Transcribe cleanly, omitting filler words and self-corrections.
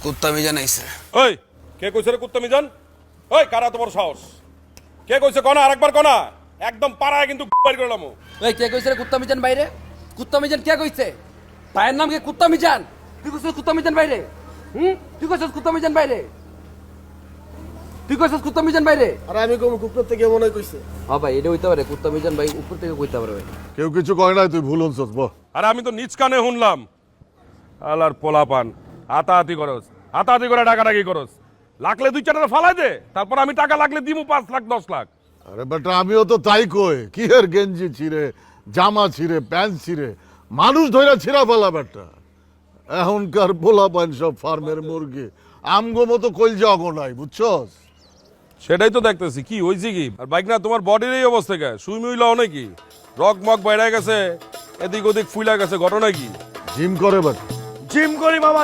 কুত্তা মিজান আইছে। ওই কে কইছে রে কুত্তা মিজান? ওই কারা তোমার সাহস? কে কইছে কনা? আরেকবার কনা, একদম পাড়ায় কিন্তু বাইর করলাম। এই কে কইছে রে কুত্তা মিজান বাইরে? কুত্তা মিজান কে কইছে? তায়ের নাম কি কুত্তা মিজান? তুই কইছিস কুত্তা মিজান বাইরে? তুই কইছিস কুত্তা মিজান বাইরে? তুই কইছিস কুত্তা মিজান বাইরে? আর আমি কোন কুকুর থেকে মনে কইছে? হ্যাঁ ভাই, এটা হইতে পারে কুত্তা মিজান ভাই উপর থেকে কইতে পারে ভাই। কেউ কিছু কয় নাই, তুই ভুল হচ্ছস বহ। আরে আমি তো নিজ কানে শুনলাম। আলার পোলাপান হাতাহাতি করস, হাতাহাতি করে ডাকাডাকি করস। লাগলে 2-4 টাকা ফালাই দে, তারপর আমি টাকা লাগলে দিমু 5 লাখ 10 লাখ। আরে বেটা আমিও তো তাই কই, কি এর গেঞ্জি ছিঁড়ে, জামা ছিঁড়ে, প্যান্ট ছিঁড়ে, মানুষ ধইরা ছিঁড়া ফেলা বেটা। এখনকার পোলাপান সব ফার্মের মুরগি, আমগো মতো কইলজা অগো নাই, বুঝছস? সেটাই তো দেখতেছি, কি হইছে কি? আর বাইক না তোমার বডির এই অবস্থা কে? সুই মুইলাও নাকি? রক মক বাইরে গেছে, এদিক ওদিক ফুইলা গেছে, ঘটনা কি? জিম করে বেটা। জিম করি মামা।